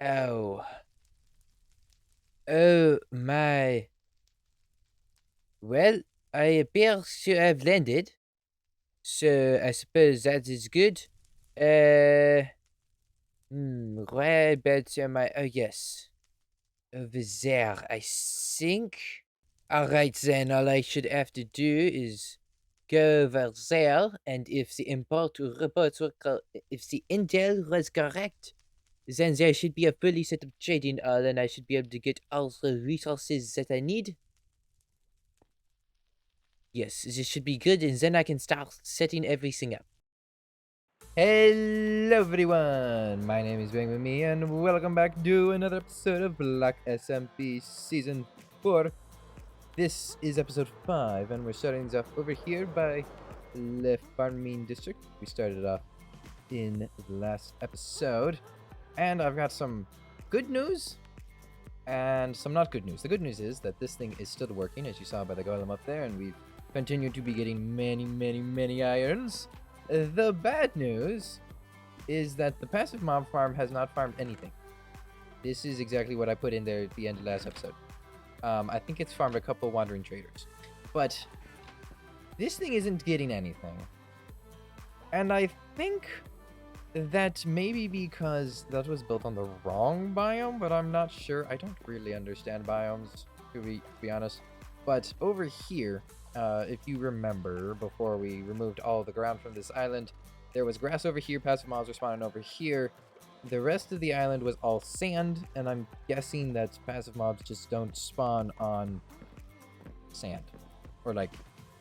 Oh. Oh my. Well, I appear to have landed, so I suppose that is good. Uh, whereabouts am I? Oh, yes. Over there, I think. Alright then, all I should have to do is go over there, and if the import reports were if the intel was correct, then there should be a fully set up trading hall, and I should be able to get all the resources that I need. Yes, this should be good, and then I can start setting everything up. Hello everyone, my name is Bangboomme and welcome back to another episode of BlockSMP Season 4. This is episode 5 and we're starting this off over here by the farming district. We started off in the last episode, and I've got some good news and some not good news. The good news is that this thing is still working, as you saw by the golem up there, and we've continued to be getting many irons. The bad news is that the passive mob farm has not farmed anything. This is exactly what I put in there at the end of last episode. I think it's farmed a couple wandering traders, but this thing isn't getting anything. And I think that maybe because that was built on the wrong biome, but I'm not sure. I don't really understand biomes, to be honest. But over here, if you remember, before we removed all the ground from this island, there was grass over here, passive mobs were spawning over here. The rest of the island was all sand, and I'm guessing that passive mobs just don't spawn on sand. Or like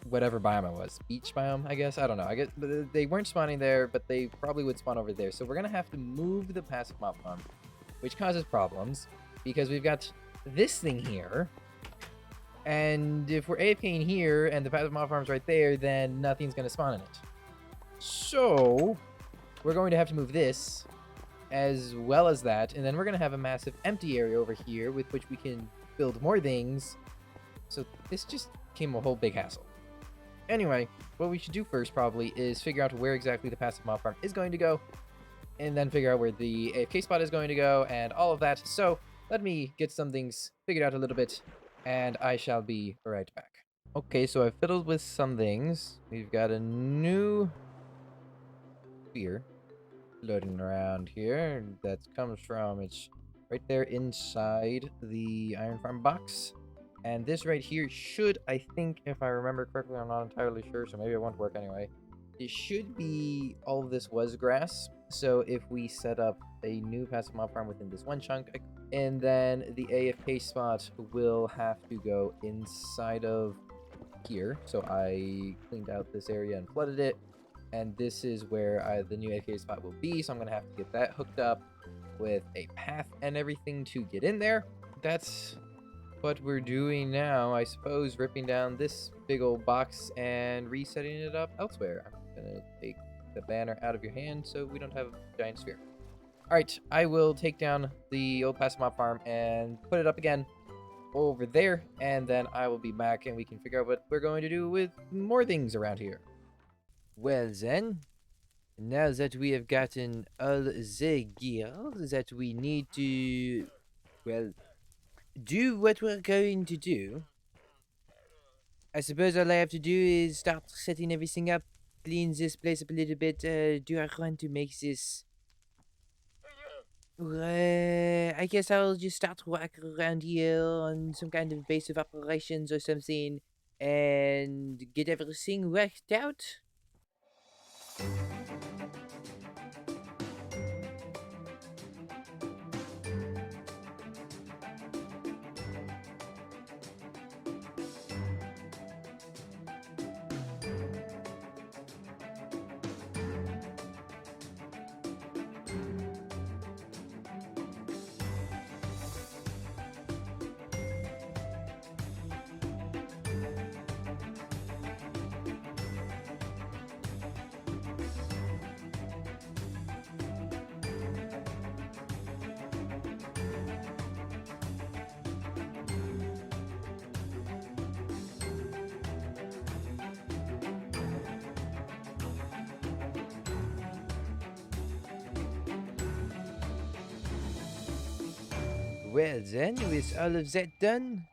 whatever biome it was. Beach biome, I guess? I don't know. I guess they weren't spawning there, but they probably would spawn over there. So we're going to have to move the passive mob farm, which causes problems because we've got this thing here. And if we're AFKing here and the passive mob farm's right there, then nothing's going to spawn in it. So we're going to have to move this as well as that. And then we're going to have a massive empty area over here with which we can build more things. So this just became a whole big hassle. Anyway, what we should do first probably is figure out where exactly the passive mob farm is going to go, and then figure out where the AFK spot is going to go, and all of that. So let me get some things figured out a little bit, and I shall be right back. Okay, so I've fiddled with some things. We've got a new spear floating around here that comes from, it's right there inside the iron farm box. And this right here should, I think, if I remember correctly, I'm not entirely sure, so maybe it won't work anyway. It should be, all of this was grass. So if we set up a new passive mob farm within this one chunk, and then the AFK spot will have to go inside of here. So I cleaned out this area and flooded it. And this is where the new AFK spot will be. So I'm going to have to get that hooked up with a path and everything to get in there. That's what we're doing now, I suppose, ripping down this big old box and resetting it up elsewhere. I'm gonna take the banner out of your hand so we don't have a giant sphere. Alright, I will take down the old passive mob farm and put it up again over there, and then I will be back and we can figure out what we're going to do with more things around here. Well then, now that we have gotten all the gear that we need to, well, do what we're going to do, I suppose all I have to do is start setting everything up, clean this place up a little bit. Do I want to make this? I guess I'll just start work around here on some kind of base of operations or something and get everything worked out. Well then, with all of that done,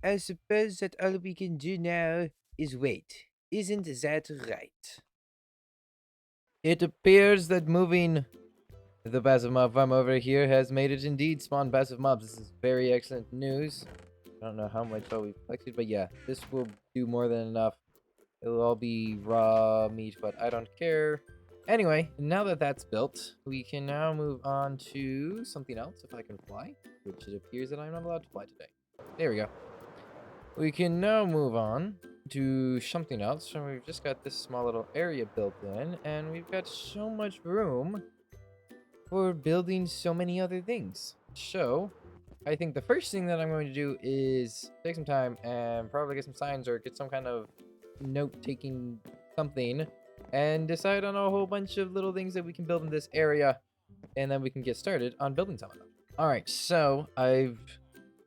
I suppose that all we can do now is wait. Isn't that right? It appears that moving the passive mob farm over here has made it indeed spawn passive mobs. This is very excellent news. I don't know how much all we've collected, but yeah, this will do more than enough. It'll all be raw meat, but I don't care. Anyway, now that that's built, we can now move on to something else if I can fly, which it appears that I'm not allowed to fly today. There we go. We can now move on to something else. So we've just got this small little area built in, and we've got so much room for building so many other things. So I think the first thing that I'm going to do is take some time and probably get some signs or get some kind of note-taking something and decide on a whole bunch of little things that we can build in this area, and then we can get started on building some of them. All right, so I've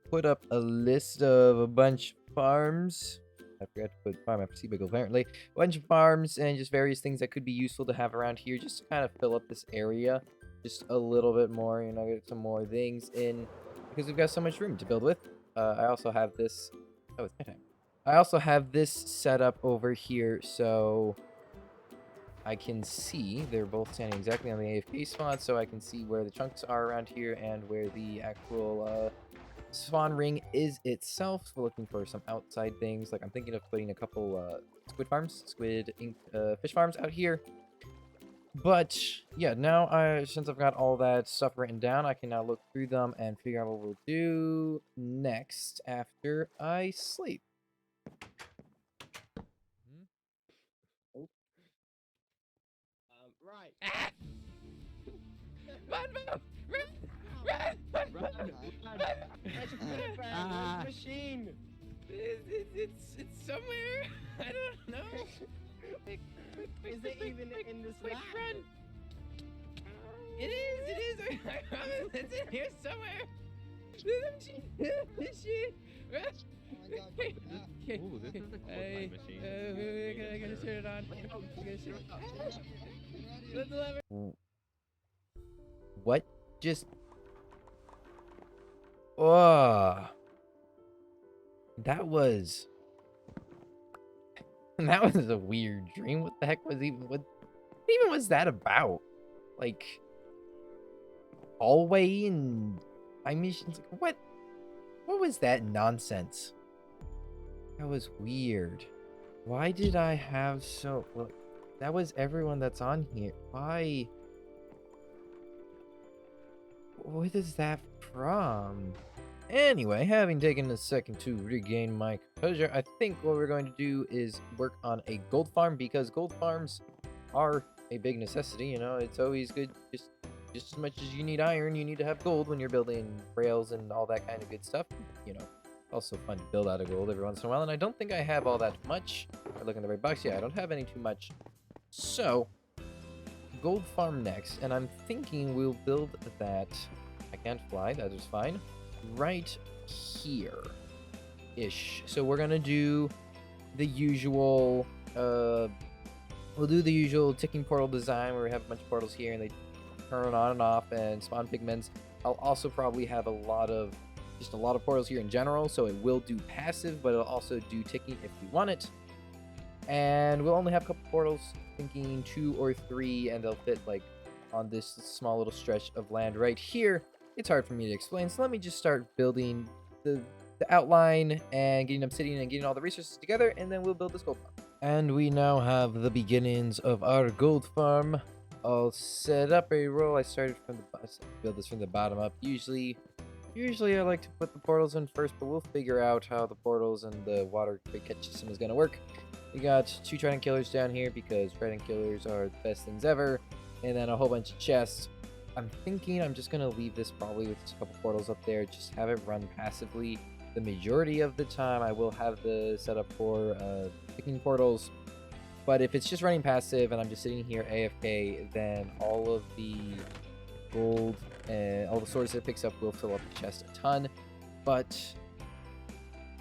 put up a list of a bunch of farms. I forgot to put farm after Seabigle, apparently. A bunch of farms and just various things that could be useful to have around here just to kind of fill up this area just a little bit more, you know, get some more things in because we've got so much room to build with. I also have this. Oh, it's my time. I also have this set up over here so I can see they're both standing exactly on the AFK spot, so I can see where the chunks are around here and where the actual spawn ring is itself. So we're looking for some outside things. Like I'm thinking of putting a couple fish farms out here. But yeah, now since I've got all that stuff written down, I can now look through them and figure out what we'll do next after I sleep. Right. Ah! Run, run! Where's the machine? It's somewhere. I don't know. Is it even in this lab? Run! It is. I promise. It's in here somewhere. Machine. Run! Okay. Ooh, this is a cool time machine. I gotta turn it on. Let the lever. What just? Oh, that was a weird dream. What the heck was what even was that about? Like hallway and time missions? Like, what was that nonsense? That was weird. Why did I have so? Well, that was everyone that's on here. Why? What is that from? Anyway, having taken a second to regain my composure, I think what we're going to do is work on a gold farm because gold farms are a big necessity. You know, it's always good. Just as much as you need iron, you need to have gold when you're building rails and all that kind of good stuff. You know, also fun to build out of gold every once in a while. And I don't think I have all that much. I look in the right box. Yeah, I don't have any too much. So gold farm next, and I'm thinking we'll build that. I can't fly, that is fine. Right here ish. So we're gonna do the usual we'll do the usual ticking portal design where we have a bunch of portals here and they turn on and off and spawn pigments. I'll also probably have a lot of portals here in general, so it will do passive, but it'll also do ticking if we want it. And we'll only have a couple portals, thinking 2 or 3, and they'll fit like on this small little stretch of land right here. It's hard for me to explain, so let me just start building the outline and getting obsidian and getting all the resources together, and then we'll build this gold farm. And we now have the beginnings of our gold farm. I'll set up a roll. I started from the build this from the bottom up. Usually I like to put the portals in first, but we'll figure out how the portals and the water quick catch system is going to work. We got 2 trident killers down here because trident killers are the best things ever, and then a whole bunch of chests. I'm thinking I'm just gonna leave this probably with a couple portals up there, just have it run passively. The majority of the time I will have the setup for picking portals, but if it's just running passive and I'm just sitting here AFK, then all of the gold and all the swords it picks up will fill up the chest a ton, but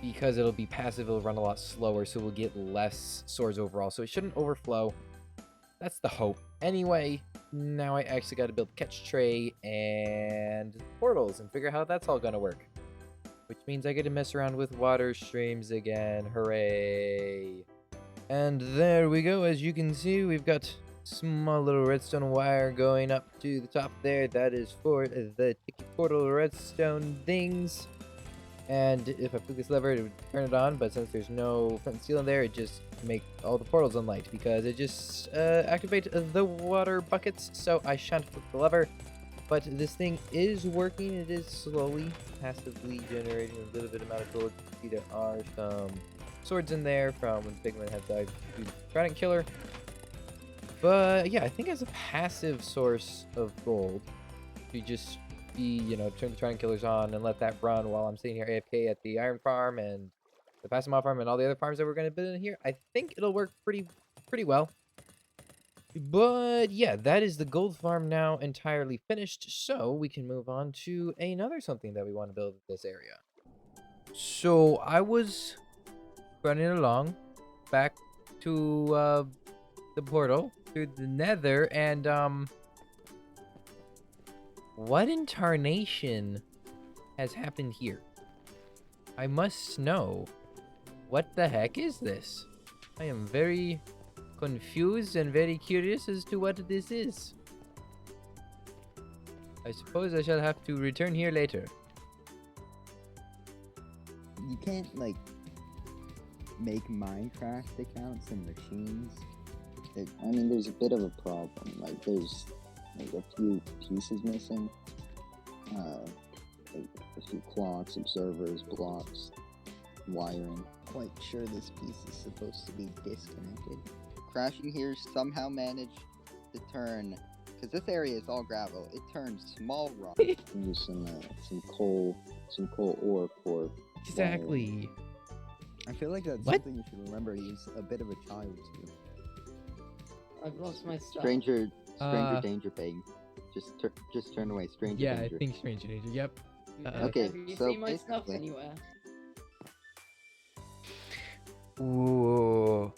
because it'll be passive, it'll run a lot slower, so we'll get less swords overall, so it shouldn't overflow. That's the hope. Anyway, now I actually got to build catch tray and portals and figure out how that's all gonna work. Which means I get to mess around with water streams again. Hooray! And there we go. As you can see, we've got small little redstone wire going up to the top there. That is for the ticket portal redstone things. And if I click this lever, it would turn it on. But since there's no flint and steel in there, it just makes all the portals unlight because it just activates the water buckets. So I shan't click the lever. But this thing is working. It is slowly, passively generating a little bit amount of gold. You can see there are some swords in there from when Pigman had died to the Trident Killer. But yeah, I think as a passive source of gold, you just be, turn the Trident Killers on and let that run while I'm sitting here AFK at the Iron Farm and the Passamon Farm and all the other farms that we're going to build in here. I think it'll work pretty well. But yeah, that is the gold farm now entirely finished, so we can move on to another something that we want to build in this area. So I was running along back to the portal through the nether, and what in tarnation has happened here? I must know. What the heck is this? I am very confused and very curious as to what this is. I suppose I shall have to return here later. You can't, like, make Minecraft accounts and machines. I mean, there's a bit of a problem. Like, there's like a few pieces missing. Like a few clocks, observers, blocks, wiring. Quite sure this piece is supposed to be disconnected. Crashing here somehow managed to turn, because this area is all gravel, it turns small rock into some coal ore for Exactly. wiring. I feel like that's What? something you should remember. He's a bit of a child too. I've lost my stuff. Stranger danger bang. Just turn away, stranger Yeah, danger. I think stranger danger. Yep. Okay, Have you so seen my stuff basically- anywhere? Ooh.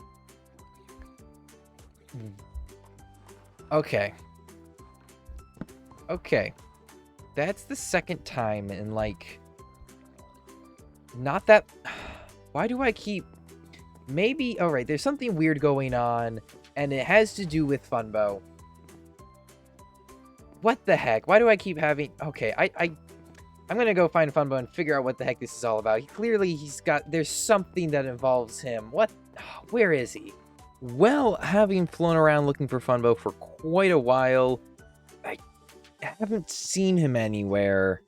Okay. Okay. That's the second time in like not that why do I keep maybe all right, there's something weird going on and it has to do with Funbo. What the heck? Why do I keep having okay, I'm gonna go find Funbo and figure out what the heck this is all about. Clearly there's something that involves him. What where is he? Well, having flown around looking for Funbo for quite a while, I haven't seen him anywhere.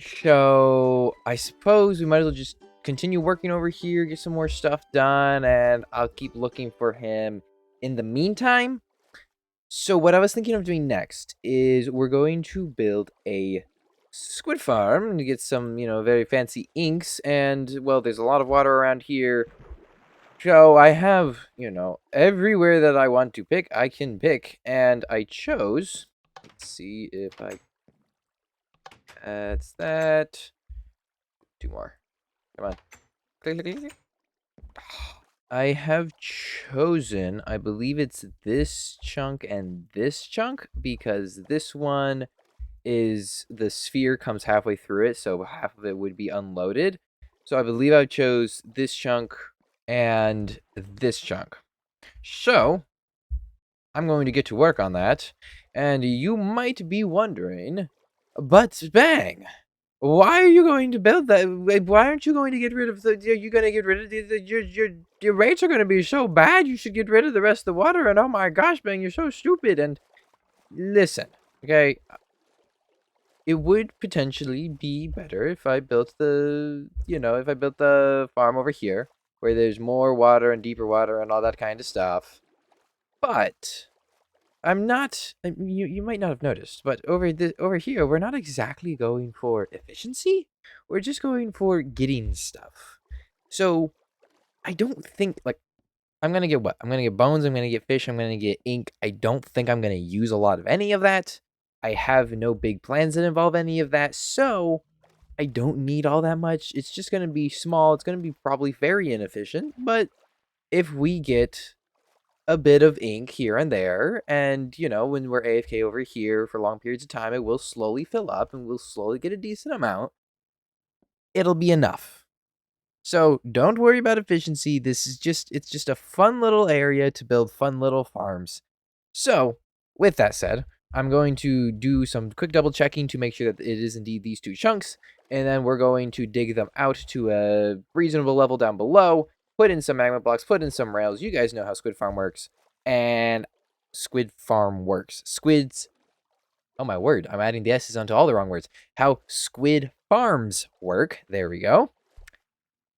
So, I suppose we might as well just continue working over here, get some more stuff done, and I'll keep looking for him in the meantime. So, what I was thinking of doing next is we're going to build a squid farm to get some, very fancy inks, and, well, there's a lot of water around here. So I have, everywhere that I want to pick, I can pick. And I chose, let's see if that's that. 2 more. Come on. Click, click, click, click. I have chosen, I believe it's this chunk and this chunk, because this one is, the sphere comes halfway through it, so half of it would be unloaded. So I believe I chose this chunk and this chunk. So, I'm going to get to work on that. And you might be wondering, but Bang, why are you going to build that? Why aren't you going to get rid of the... Are you going to get rid of your rates are going to be so bad, you should get rid of the rest of the water. And oh my gosh, Bang, you're so stupid. And listen, okay, it would potentially be better if I built the, if I built the farm over here, where there's more water and deeper water and all that kind of stuff. But I'm not. You might not have noticed, but over here, we're not exactly going for efficiency. We're just going for getting stuff. So I don't think like I'm gonna get what? I'm gonna get bones. I'm gonna get fish. I'm gonna get ink. I don't think I'm gonna use a lot of any of that. I have no big plans that involve any of that, so I don't need all that much. It's just gonna be small. It's gonna be probably very inefficient, but if we get a bit of ink here and there. And, when we're AFK over here for long periods of time, it will slowly fill up and we'll slowly get a decent amount. It'll be enough. So don't worry about efficiency. It's just a fun little area to build fun little farms. So with that said, I'm going to do some quick double checking to make sure that it is indeed these two chunks. And then we're going to dig them out to a reasonable level down below, put in some magma blocks, put in some rails. You guys know how Squid Farm works. And Squid Farm works. Squids. Oh my word, I'm adding the S's onto all the wrong words. How Squid Farms work. There we go.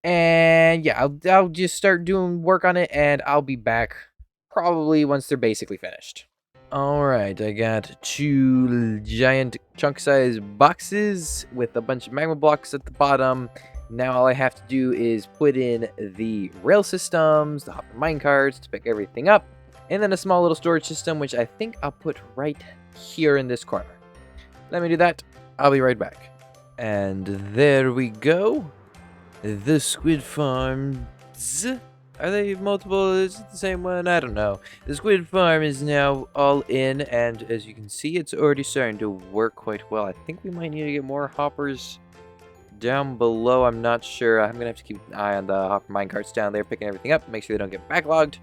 And yeah, I'll just start doing work on it, and I'll be back probably once they're basically finished. Alright, I got 2 giant chunk-size boxes with a bunch of magma blocks at the bottom. Now all I have to do is put in the rail systems, the hopper minecarts to pick everything up, and then a small little storage system, which I think I'll put right here in this corner. Let me do that. I'll be right back. And there we go. The Squid Farms. Are they multiple? Is it the same one? I don't know. The Squid Farm is now all in, and as you can see, it's already starting to work quite well. I think we might need to get more hoppers down below. I'm not sure. I'm gonna have to keep an eye on the hopper minecarts down there, picking everything up, make sure they don't get backlogged.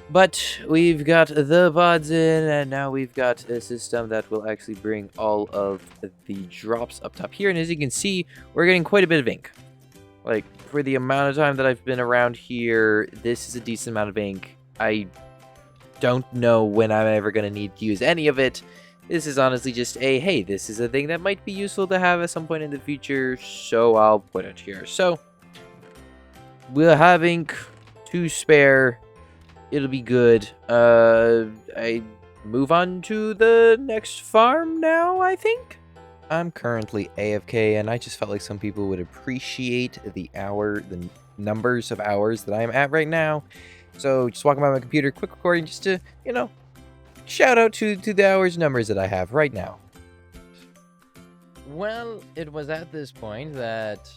But we've got the VODs in, and now we've got a system that will actually bring all of the drops up top here. And as you can see, we're getting quite a bit of ink. Like, for the amount of time that I've been around here, this is a decent amount of ink. I don't know when I'm ever going to need to use any of it. This is honestly just a, hey, this is a thing that might be useful to have at some point in the future, so I'll put it here. So, we'll have ink to spare. It'll be good. I move on to the next farm now, I think? I'm currently AFK, and I just felt like some people would appreciate the numbers of hours that I'm at right now. So just walking by my computer, quick recording, just to, shout out to the hours numbers that I have right now. Well, it was at this point that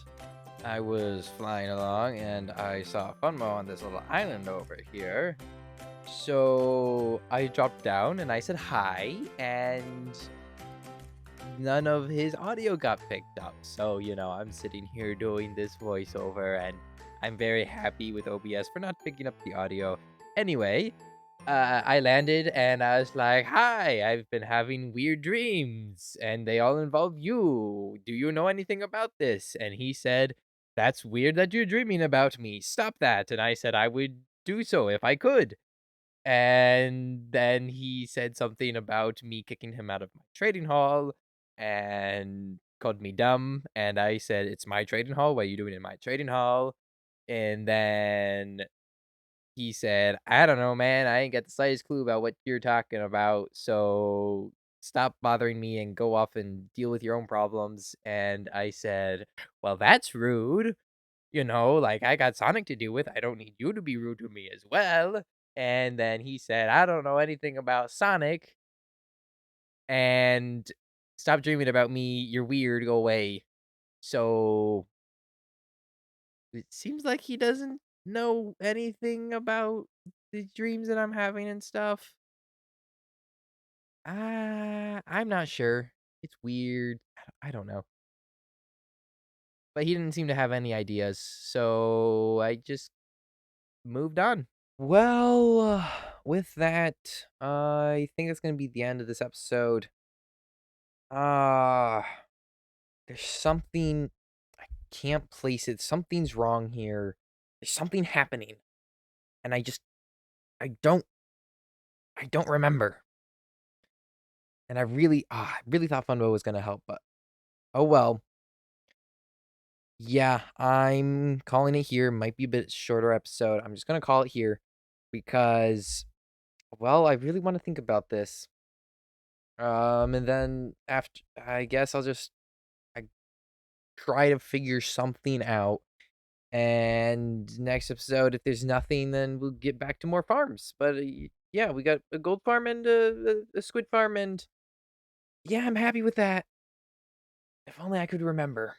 I was flying along, and I saw Funmo on this little island over here. So I dropped down, and I said hi, and none of his audio got picked up. So, I'm sitting here doing this voiceover, and I'm very happy with OBS for not picking up the audio. Anyway, I landed, and I was like, hi, I've been having weird dreams, and they all involve you. Do you know anything about this? And he said, that's weird that you're dreaming about me. Stop that. And I said I would do so if I could. And then he said something about me kicking him out of my trading hall and called me dumb. And I said, it's my trading hall. What are you doing in my trading hall? And then he said, I don't know, man. I ain't got the slightest clue about what you're talking about. So stop bothering me and go off and deal with your own problems. And I said, well, that's rude. Like, I got Sonic to deal with. I don't need you to be rude to me as well. And then he said, I don't know anything about Sonic. And stop dreaming about me. You're weird. Go away. So it seems like he doesn't know anything about the dreams that I'm having and stuff. I'm not sure. It's weird. I don't know. But he didn't seem to have any ideas. So I just moved on. Well, with that, I think that's gonna be the end of this episode. Uh, there's something I can't place it. Something's wrong here. There's something happening, and I don't remember. And I really thought Funbo was gonna help, but oh well. Yeah, I'm calling it here. Might be a bit shorter episode. I'm just gonna call it here because, well, I really want to think about this. And then after, I guess I try to figure something out. And next episode, if there's nothing, then we'll get back to more farms. But yeah, we got a gold farm and a squid farm, and yeah, I'm happy with that. If only I could remember.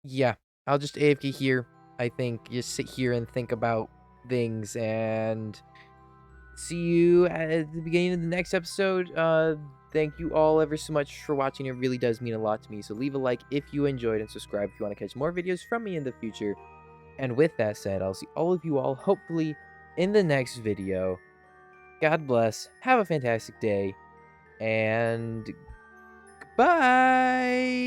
Yeah, I'll just AFK here. I think just sit here and think about things, and see you at the beginning of the next episode. Thank you all ever so much for watching. It really does mean a lot to me. So leave a like if you enjoyed and subscribe if you want to catch more videos from me in the future. And with that said, I'll see all of you all hopefully in the next video. God bless. Have a fantastic day. And goodbye.